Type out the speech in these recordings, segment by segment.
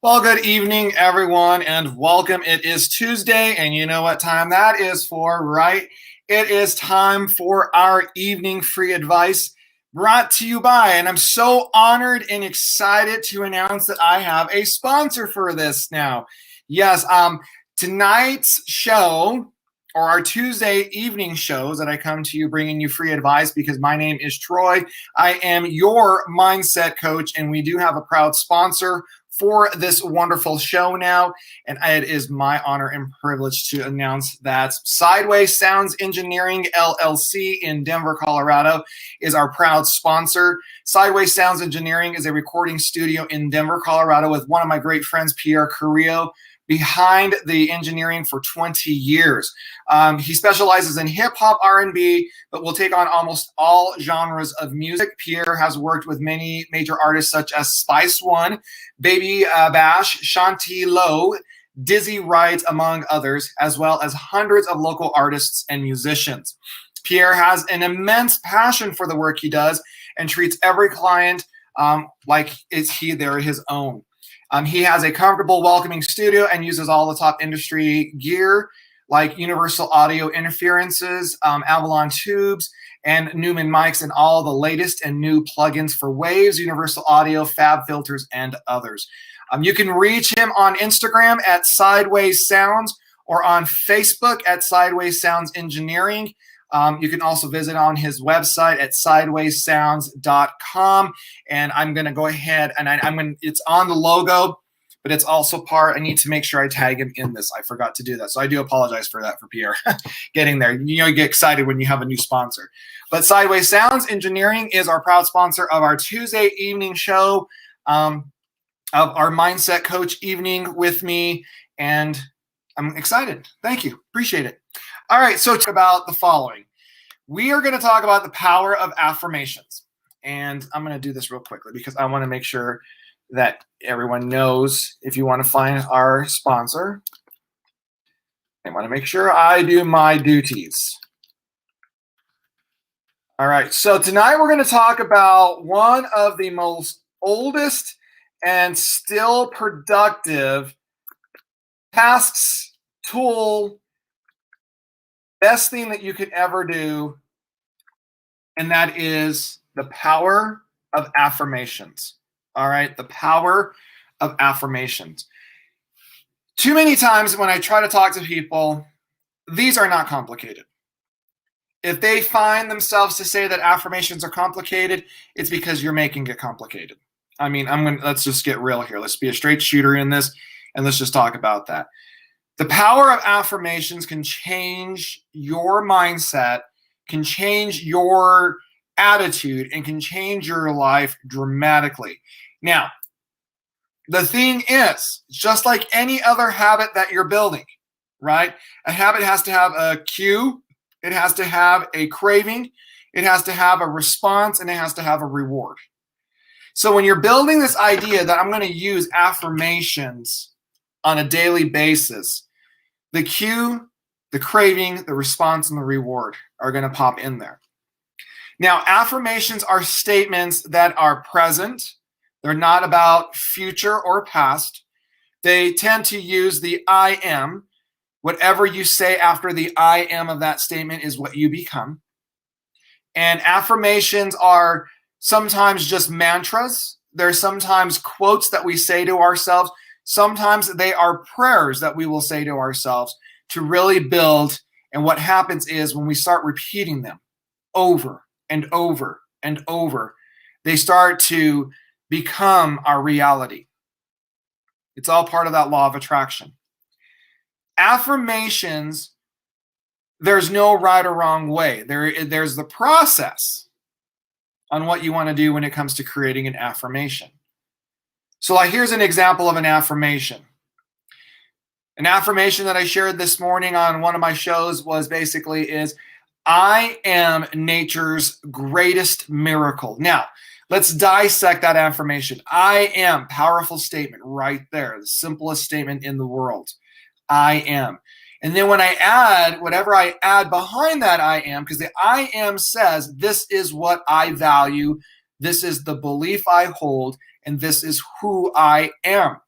Well, good evening, everyone, and welcome. It is Tuesday, and you know what time that is for, right? It is time for our evening free advice brought to you by, and I'm so honored and excited to announce that I have a sponsor for this now. Yes, tonight's show, or our Tuesday evening shows that I come to you bringing you free advice because my name is Troy. I am your mindset coach, and we do have a proud sponsor for this wonderful show now, and it is my honor and privilege to announce that Sideways Sounds Engineering LLC in Denver, Colorado is our proud sponsor. Sideways Sounds Engineering is a recording studio in Denver, Colorado with one of my great friends, Pierre Carrillo, behind the engineering for 20 years. He specializes in hip-hop, R&B, but will take on almost all genres of music. Pierre has worked with many major artists such as Spice One, Baby Bash, Shanti Lowe, Dizzy Wright, among others, as well as hundreds of local artists and musicians. Pierre has an immense passion for the work he does and treats every client like they're his own. He has a comfortable, welcoming studio and uses all the top industry gear like Universal Audio interferences, Avalon tubes, and Newman mics, and all the latest and new plugins for Waves, Universal Audio, Fab filters, and others. You can reach him on Instagram at Sideways Sounds or on Facebook at Sideways Sounds Engineering. You can also visit on his website at sidewayssounds.com. And I'm going to go ahead and it's on the logo, but it's also I need to make sure I tag him in this. I forgot to do that. So I do apologize for that for Pierre getting there. You get excited when you have a new sponsor. But Sideways Sounds Engineering is our proud sponsor of our Tuesday evening show, of our Mindset Coach evening with me. And I'm excited. Thank you. Appreciate it. All right, so about the following. We are going to talk about the power of affirmations. And I'm going to do this real quickly because I want to make sure that everyone knows. If you want to find our sponsor, I want to make sure I do my duties. All right, so tonight we're going to talk about one of the most oldest and still productive tasks, tool, best thing that you could ever do, and that is the power of affirmations. All right, the power of affirmations. Too many times when I try to talk to people, these are not complicated. If they find themselves to say that affirmations are complicated, it's because you're making it complicated. I mean, let's just get real here. Let's be a straight shooter in this, and let's just talk about that. The power of affirmations can change your mindset, can change your attitude, and can change your life dramatically. Now, the thing is, just like any other habit that you're building, right? A habit has to have a cue, it has to have a craving, it has to have a response, and it has to have a reward. So when you're building this idea that I'm going to use affirmations on a daily basis, the cue, the craving, the response, and the reward are going to pop in there. Now, affirmations are statements that are present. They're not about future or past. They tend to use the I am. Whatever you say after the I am of that statement is what you become. And affirmations are sometimes just mantras. They're sometimes quotes that we say to ourselves. Sometimes they are prayers that we will say to ourselves to really build. And what happens is when we start repeating them over and over and over, they start to become our reality. It's all part of that law of attraction. Affirmations, there's no right or wrong way. There's the process on what you want to do when it comes to creating an affirmation. So like, here's an example of an affirmation. An affirmation that I shared this morning on one of my shows was basically is, I am nature's greatest miracle. Now, let's dissect that affirmation. I am, powerful statement right there, the simplest statement in the world. I am. And then when I add whatever I add behind that I am, because the I am says, this is what I value, this is the belief I hold, and this is who I am.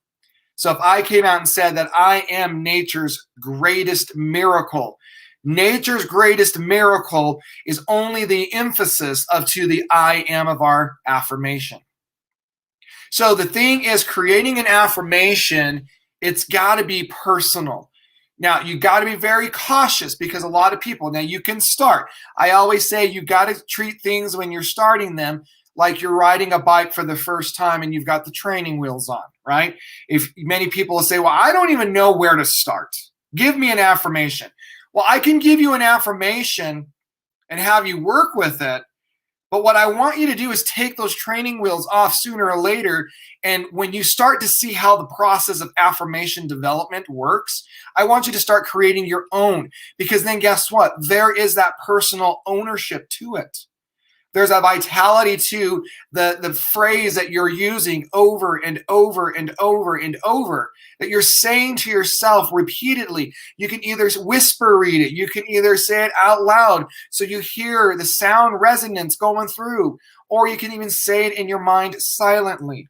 So if I came out and said that I am nature's greatest miracle, nature's greatest miracle is only the emphasis of to the I am of our affirmation. So the thing is, creating an affirmation, it's got to be personal. Now, you got to be very cautious because a lot of people, now you can start. I always say you got to treat things when you're starting them like you're riding a bike for the first time and you've got the training wheels on, right? If many people will say, well, I don't even know where to start. Give me an affirmation. Well, I can give you an affirmation and have you work with it. But what I want you to do is take those training wheels off sooner or later. And when you start to see how the process of affirmation development works, I want you to start creating your own. Because then guess what? There is that personal ownership to it. There's a vitality to the phrase that you're using over and over and over and over, that you're saying to yourself repeatedly. You can either whisper read it, you can either say it out loud so you hear the sound resonance going through, or you can even say it in your mind silently.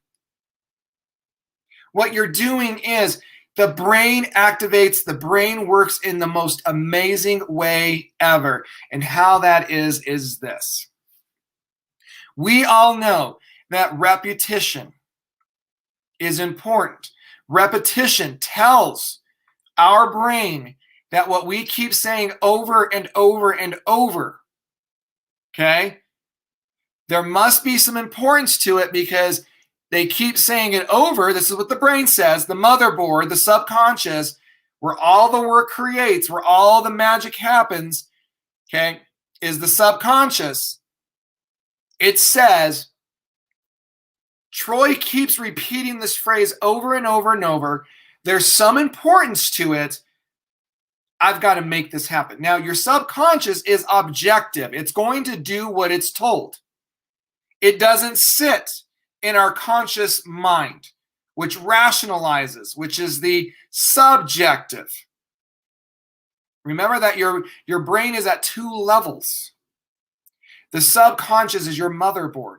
What you're doing is the brain activates, the brain works in the most amazing way ever. And how that is this. We all know that repetition is important. Repetition tells our brain that what we keep saying over and over and over, okay, there must be some importance to it because they keep saying it over. This is what the brain says, the motherboard, the subconscious, where all the work creates, where all the magic happens, okay, is the subconscious. It says, Troy keeps repeating this phrase over and over and over. There's some importance to it. I've got to make this happen. Now, your subconscious is objective. It's going to do what it's told. It doesn't sit in our conscious mind, which rationalizes, which is the subjective. Remember that your brain is at two levels. The subconscious is your motherboard.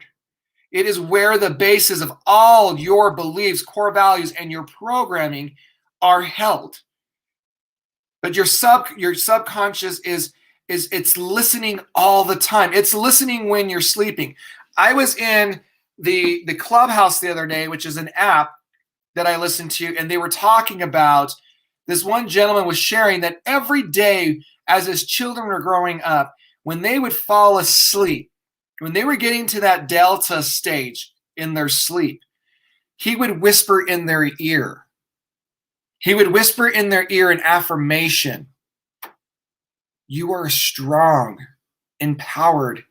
It is where the basis of all your beliefs, core values, and your programming are held. But your subconscious is it's listening all the time. It's listening when you're sleeping. I was in the Clubhouse the other day, which is an app that I listen to, and they were talking about, this one gentleman was sharing that every day as his children were growing up, when they would fall asleep, when they were getting to that delta stage in their sleep, he would whisper in their ear. He would whisper in their ear an affirmation. You are a strong, empowered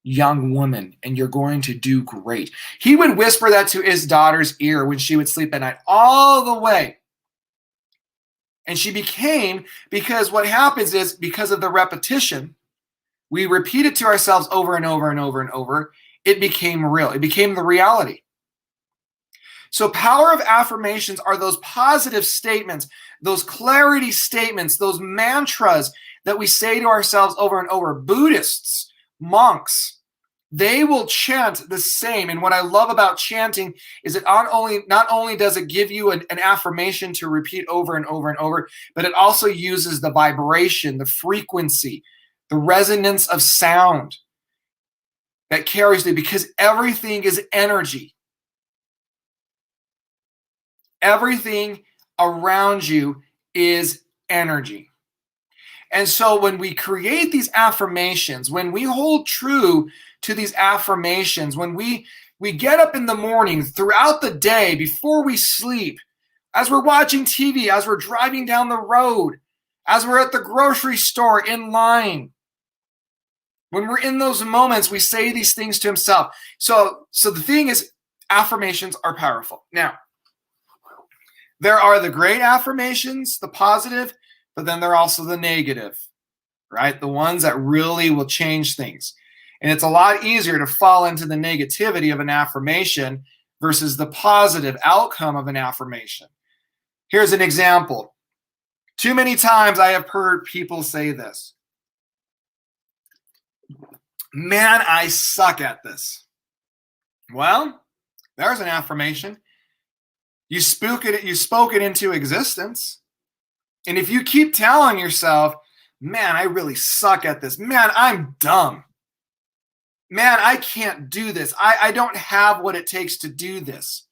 young woman, and you're going to do great. He would whisper that to his daughter's ear when she would sleep at night, all the way. And she became, because what happens is, because of the repetition, we repeat it to ourselves over and over and over and over, it became real. It became the reality. So power of affirmations are those positive statements, those clarity statements, those mantras that we say to ourselves over and over. Buddhists, monks, they will chant the same. And what I love about chanting is it not only does it give you an affirmation to repeat over and over and over, but it also uses the vibration, the frequency, the resonance of sound that carries through, because everything is energy. Everything around you is energy. And so when we create these affirmations, when we hold true to these affirmations, when we get up in the morning, throughout the day, before we sleep, as we're watching TV, as we're driving down the road, as we're at the grocery store in line, when we're in those moments, we say these things to himself. So the thing is, affirmations are powerful. Now, there are the great affirmations, the positive, but then there are also the negative, right? The ones that really will change things. And it's a lot easier to fall into the negativity of an affirmation versus the positive outcome of an affirmation. Here's an example. Too many times I have heard people say this. Man, I suck at this. Well, there's an affirmation. You spoke it into existence. And if you keep telling yourself, man, I really suck at this. Man, I'm dumb. Man, I can't do this. I don't have what it takes to do this.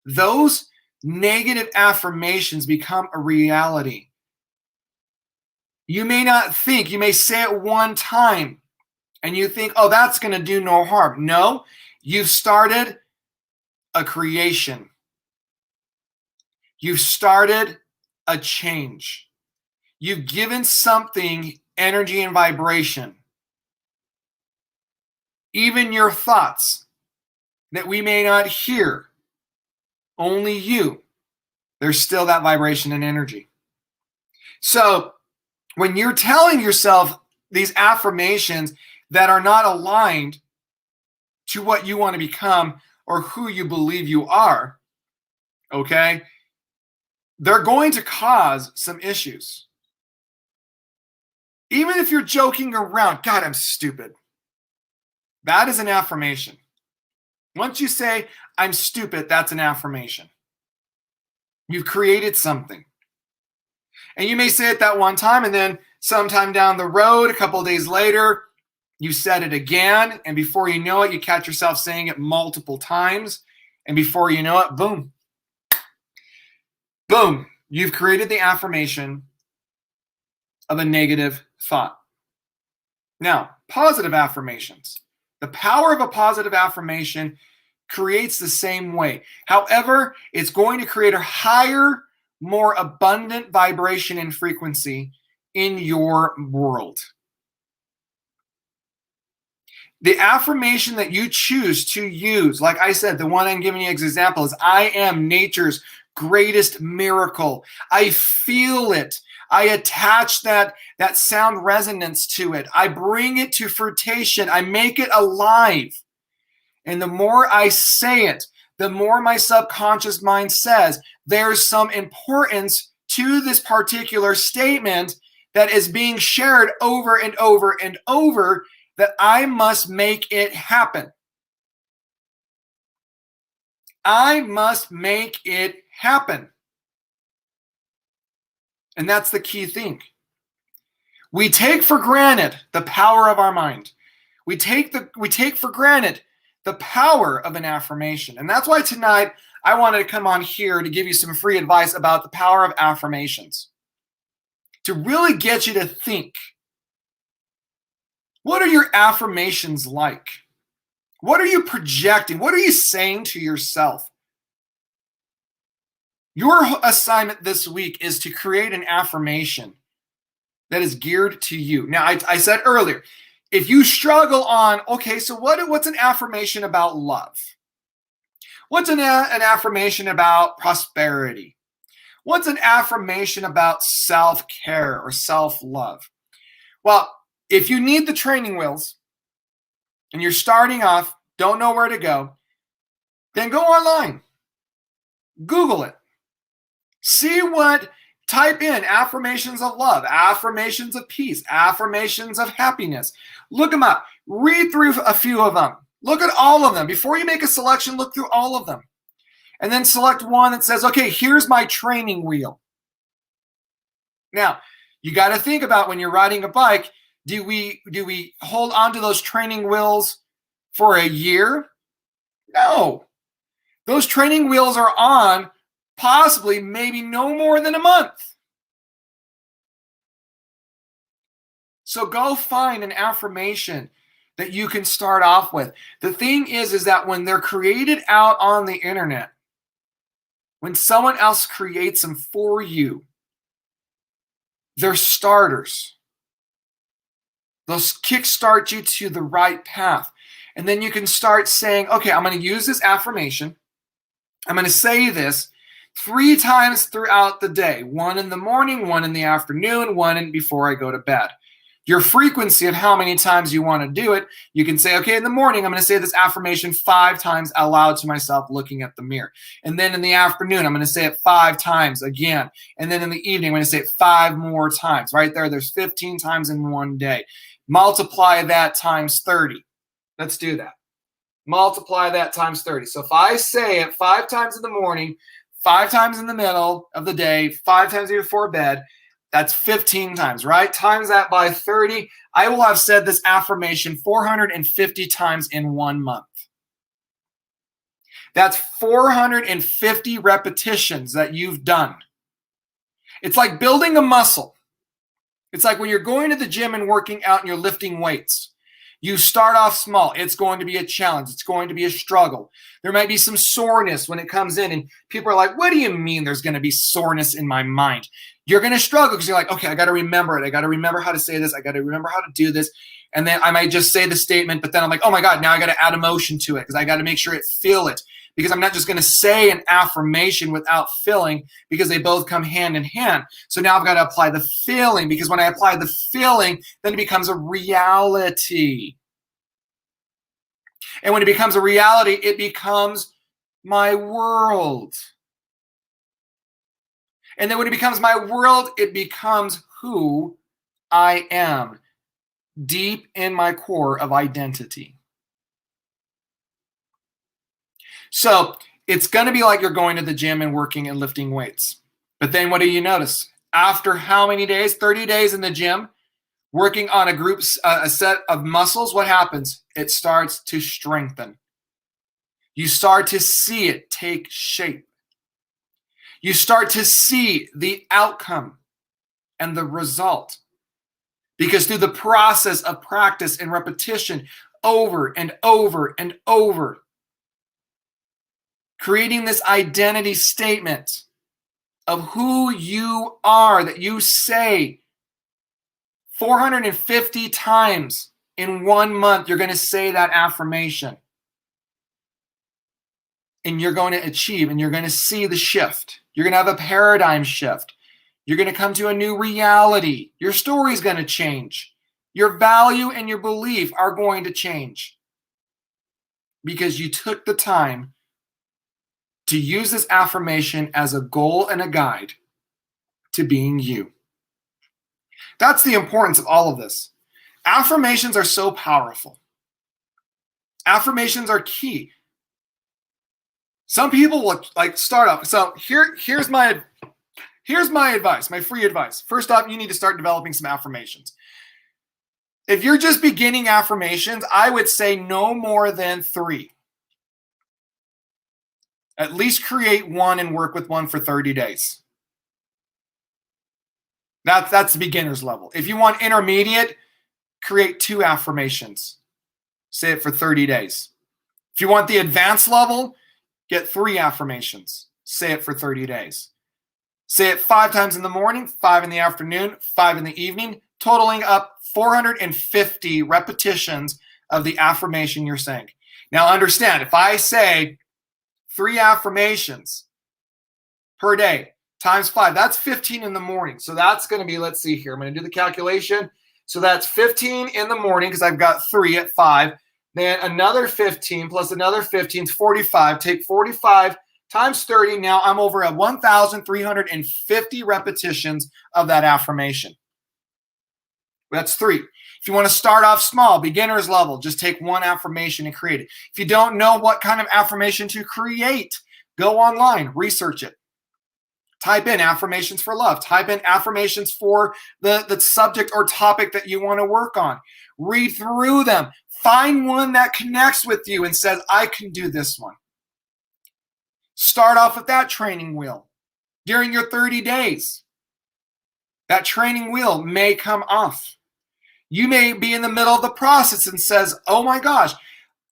Those negative affirmations become a reality. You may not think, you may say it one time and you think, oh, that's going to do no harm. No, you've started a creation. You've started a change. You've given something energy and vibration. Even your thoughts that we may not hear, only you, there's still that vibration and energy. So when you're telling yourself these affirmations that are not aligned to what you want to become or who you believe you are, okay, they're going to cause some issues. Even if you're joking around, God, I'm stupid. That is an affirmation. Once you say, I'm stupid, that's an affirmation. You've created something. And you may say it that one time, and then sometime down the road, a couple of days later, you said it again, and before you know it, you catch yourself saying it multiple times, and before you know it, boom. Boom. You've created the affirmation of a negative thought. Now, positive affirmations. The power of a positive affirmation creates the same way. However, it's going to create a higher, more abundant vibration and frequency in your world. The affirmation that you choose to use, like I said, the one I'm giving you as an example is, I am nature's greatest miracle. I feel it. I attach that sound resonance to it. I bring it to fruition. I make it alive. And the more I say it, the more my subconscious mind says there's some importance to this particular statement that is being shared over and over and over, that I must make it happen. I must make it happen. And that's the key thing. We take for granted the power of our mind. We take for granted the power of an affirmation. And that's why tonight I wanted to come on here to give you some free advice about the power of affirmations. To really get you to think. What are your affirmations like? What are you projecting? What are you saying to yourself? Your assignment this week is to create an affirmation that is geared to you. Now, I said earlier, if you struggle on, okay, so what's an affirmation about love? What's an affirmation about prosperity? What's an affirmation about self-care or self-love? Well, if you need the training wheels and you're starting off, don't know where to go, then go online. Google it. Type in affirmations of love, affirmations of peace, affirmations of happiness. Look them up. Read through a few of them. Look at all of them. Before you make a selection, look through all of them. And then select one that says, okay, here's my training wheel. Now, you got to think about when you're riding a bike, do we hold on to those training wheels for a year? No. Those training wheels are on possibly maybe no more than a month. So go find an affirmation that you can start off with. The thing is that when they're created out on the internet, when someone else creates them for you, they're starters. They'll kickstart you to the right path. And then you can start saying, okay, I'm going to use this affirmation. I'm going to say this 3 times throughout the day, 1 in the morning, 1 in the afternoon, 1 before I go to bed. Your frequency of how many times you want to do it, you can say, okay, in the morning, I'm going to say this affirmation 5 times out loud to myself looking at the mirror. And then in the afternoon, I'm going to say it 5 times again. And then in the evening, I'm going to say it 5 more times. Right there, there's 15 times in one day. Multiply that times 30. Let's do that. Multiply that times 30. So if I say it 5 times in the morning, 5 times in the middle of the day, 5 times before bed, that's 15 times, right? Times that by 30. I will have said this affirmation 450 times in 1 month. That's 450 repetitions that you've done. It's like building a muscle. It's like when you're going to the gym and working out and you're lifting weights. You start off small. It's going to be a challenge. It's going to be a struggle. There might be some soreness when it comes in, and people are like, what do you mean there's going to be soreness in my mind? You're going to struggle because you're like, okay, I got to remember it. I got to remember how to say this. I got to remember how to do this. And then I might just say the statement, but then I'm like, oh my God, now I got to add emotion to it because I got to make sure it feel it. Because I'm not just going to say an affirmation without feeling, because they both come hand in hand. So now I've got to apply the feeling, because when I apply the feeling, then it becomes a reality. And when it becomes a reality, it becomes my world. And then when it becomes my world, it becomes who I am, deep in my core of identity. So it's going to be like you're going to the gym and working and lifting weights. But then what do you notice? After how many days? 30 days in the gym, working on a set of muscles, what happens? It starts to strengthen. You start to see it take shape. You start to see the outcome and the result. Because through the process of practice and repetition, over and over and over, creating this identity statement of who you are, that you say 450 times in 1 month, you're going to say that affirmation. And you're going to achieve, and you're going to see the shift. You're going to have a paradigm shift. You're going to come to a new reality. Your story is going to change. Your value and your belief are going to change. Because you took the time to use this affirmation as a goal and a guide to being you. That's the importance of all of this. Affirmations are so powerful. Affirmations are key. Some people will start off. So here's my advice, my free advice. First off, you need to start developing some affirmations. If you're just beginning affirmations, I would say no more than 3. At least create 1 and work with 1 for 30 days. That's the beginner's level. If you want intermediate, create 2 affirmations. Say it for 30 days. If you want the advanced level, get 3 affirmations. Say it for 30 days. Say it 5 times in the morning, 5 in the afternoon, 5 in the evening, totaling up 450 repetitions of the affirmation you're saying. Now understand, if I say 3 affirmations per day times 5, that's 15 in the morning. So that's going to be, let's see here, I'm going to do the calculation. So that's 15 in the morning because I've got 3 at 5. Then another 15 plus another 15 is 45. Take 45 times 30. Now I'm over at 1,350 repetitions of that affirmation. That's 3. If you want to start off small, beginner's level, just take 1 affirmation and create it. If you don't know what kind of affirmation to create, go online, research it. Type in affirmations for love. Type in affirmations for the subject or topic that you want to work on. Read through them. Find one that connects with you and says, I can do this one. Start off with that training wheel during your 30 days. That training wheel may come off. You may be in the middle of the process and says, oh my gosh,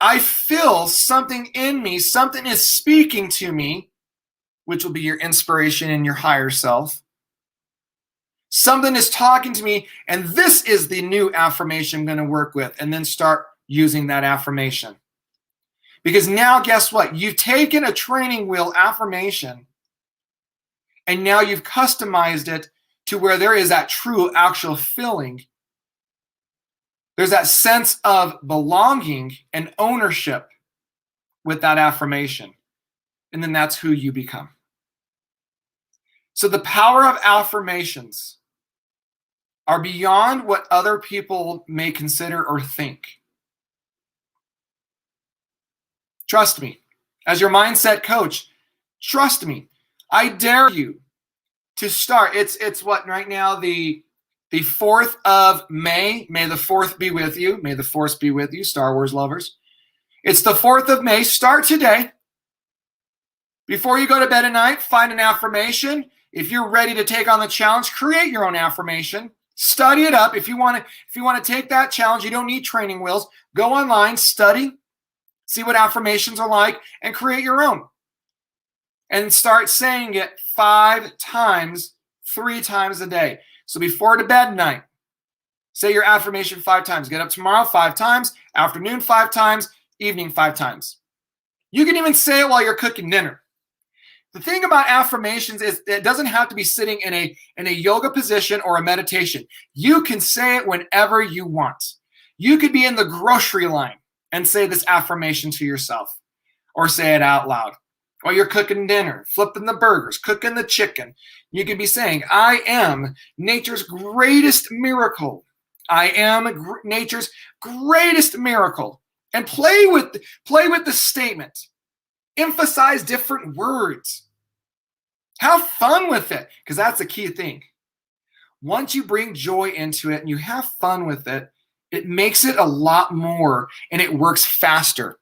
I feel something in me. Something is speaking to me, which will be your inspiration and your higher self. Something is talking to me, and this is the new affirmation I'm going to work with. And then start using that affirmation. Because now, guess what? You've taken a training wheel affirmation and now you've customized it to where there is that true, actual feeling. There's that sense of belonging and ownership with that affirmation. And then that's who you become. So the power of affirmations are beyond what other people may consider or think. Trust me. As your mindset coach, trust me. I dare you to start. It's what right now, the 4th of May. May the 4th be with you. May the Force be with you, Star Wars lovers. It's the 4th of May. Start today. Before you go to bed at night, find an affirmation. If you're ready to take on the challenge, create your own affirmation. Study it up. If you want to take that challenge, you don't need training wheels. Go online, study, see what affirmations are like, and create your own. And start saying it 5 times, 3 times a day. So before to bed night, say your affirmation 5 times. Get up tomorrow 5 times, afternoon 5 times, evening 5 times. You can even say it while you're cooking dinner. The thing about affirmations is it doesn't have to be sitting in a yoga position or a meditation. You can say it whenever you want. You could be in the grocery line and say this affirmation to yourself, or say it out loud. While you're cooking dinner, flipping the burgers, cooking the chicken, you could be saying, I am nature's greatest miracle. I am nature's greatest miracle. And play with the statement. Emphasize different words. Have fun with it, because that's the key thing. Once you bring joy into it and you have fun with it, it makes it a lot more, and it works faster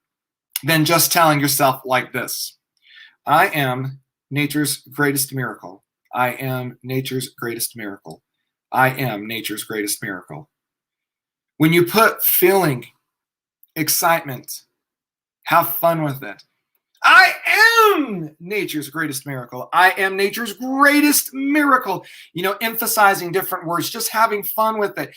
than just telling yourself like this. I am nature's greatest miracle. I am nature's greatest miracle. I am nature's greatest miracle. When you put feeling, excitement, have fun with it. I am nature's greatest miracle. I am nature's greatest miracle. Emphasizing different words, just having fun with it.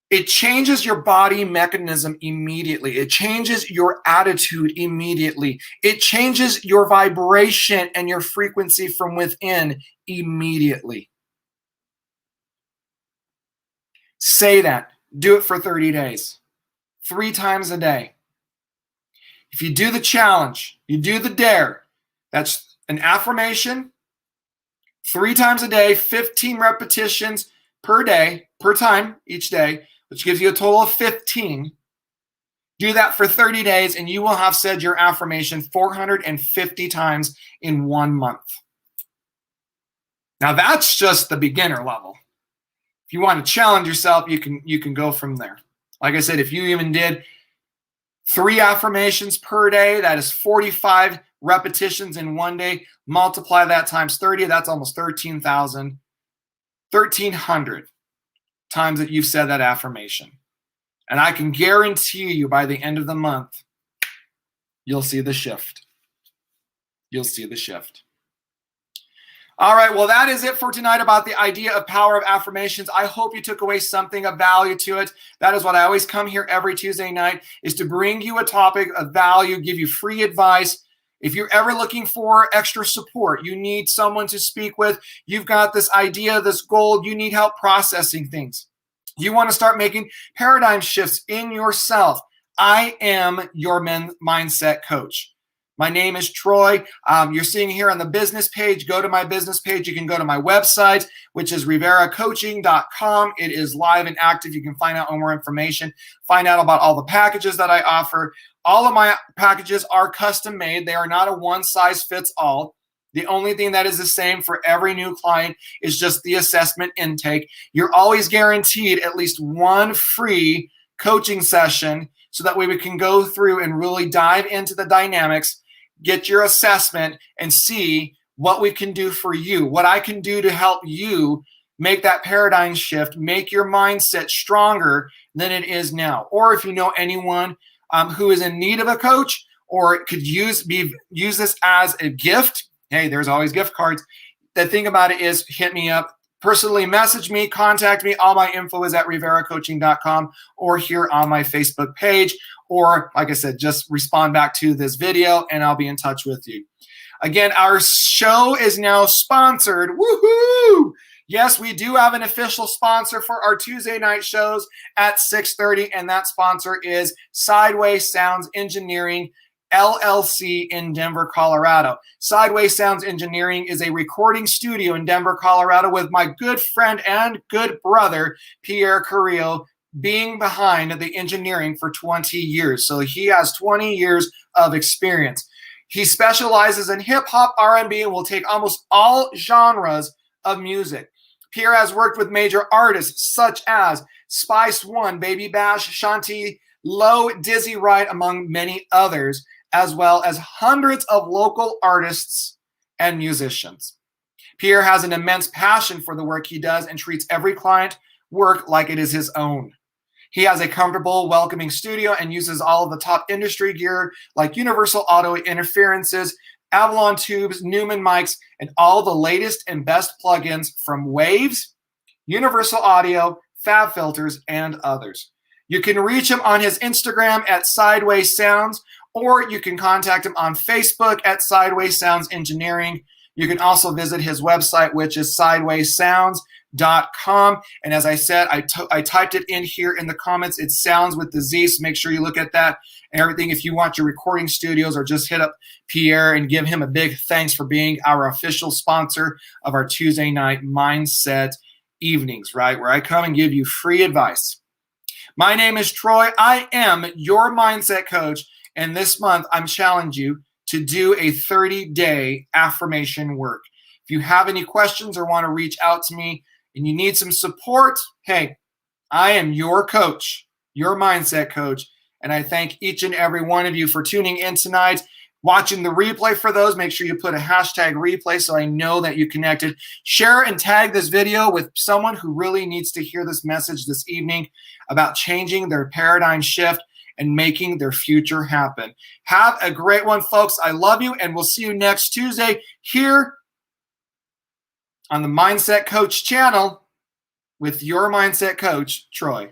It changes your body mechanism immediately. It changes your attitude immediately. It changes your vibration and your frequency from within immediately. Say that. Do it for 30 days. 3 times a day. If you do the challenge, you do the dare, that's an affirmation, 3 times a day, 15 repetitions per day, per time each day, which gives you a total of 15. Do that for 30 days, and you will have said your affirmation 450 times in 1 month. Now, that's just the beginner level. If you want to challenge yourself, you can go from there. Like I said, if you even did 3 affirmations per day, that is 45 repetitions in 1 day. Multiply that times 30, that's almost 1,300 times that you've said that affirmation. And I can guarantee you by the end of the month, you'll see the shift. You'll see the shift. All right, well, that is it for tonight about the idea of power of affirmations. I hope you took away something of value to it. That is what I always come here every Tuesday night, is to bring you a topic of value, give you free advice. If you're ever looking for extra support, you need someone to speak with, you've got this idea, this goal, you need help processing things. You want to start making paradigm shifts in yourself. I am your mindset coach. My name is Troy. You're seeing here on the business page. Go to my business page. You can go to my website, which is riveracoaching.com. It is live and active. You can find out more information, find out about all the packages that I offer. All of my packages are custom made. They are not a one-size-fits-all. The only thing that is the same for every new client is just the assessment intake. You're always guaranteed at least 1 free coaching session, so that way we can go through and really dive into the dynamics, get your assessment, and see what we can do for you, what I can do to help you make that paradigm shift, make your mindset stronger than it is now. Or if you know anyone who is in need of a coach, or could use this as a gift, hey, there's always gift cards. The thing about it is, hit me up, personally message me, contact me. All my info is at riveracoaching.com or here on my Facebook page. Or, like I said, just respond back to this video and I'll be in touch with you. Again, our show is now sponsored. Woohoo! Yes, we do have an official sponsor for our Tuesday night shows at 6:30, and that sponsor is Sideways Sounds Engineering, LLC in Denver, Colorado. Sideways Sounds Engineering is a recording studio in Denver, Colorado with my good friend and good brother, Pierre Carrillo, being behind the engineering for 20 years. So he has 20 years of experience. He specializes in hip hop, R&B, and will take almost all genres of music. Pierre has worked with major artists such as Spice One, Baby Bash, Shanti, Low, Dizzy Wright, among many others, as well as hundreds of local artists and musicians. Pierre has an immense passion for the work he does and treats every client work like it is his own. He has a comfortable, welcoming studio and uses all of the top industry gear like universal audio interferences, Avalon tubes, Newman mics, and all the latest and best plugins from Waves, Universal Audio, Fab Filters, and others. You can reach him on his Instagram at Sideways Sounds, or you can contact him on Facebook at Sideways Sounds Engineering. You can also visit his website, which is sidewayssounds.com. And as I said, I typed it in here in the comments. It sounds with the Z, so make sure you look at that and everything. If you want your recording studios, or just hit up Pierre and give him a big thanks for being our official sponsor of our Tuesday night mindset evenings, right? Where I come and give you free advice. My name is Troy. I am your mindset coach. And this month, I'm challenging you to do a 30-day affirmation work. If you have any questions or want to reach out to me and you need some support, hey, I am your coach, your mindset coach. And I thank each and every one of you for tuning in tonight. Watching the replay for those, make sure you put a hashtag replay so I know that you connected. Share and tag this video with someone who really needs to hear this message this evening about changing their paradigm shift and making their future happen. Have a great one, folks. I love you, and we'll see you next Tuesday here on the Mindset Coach channel with your mindset coach, Troy.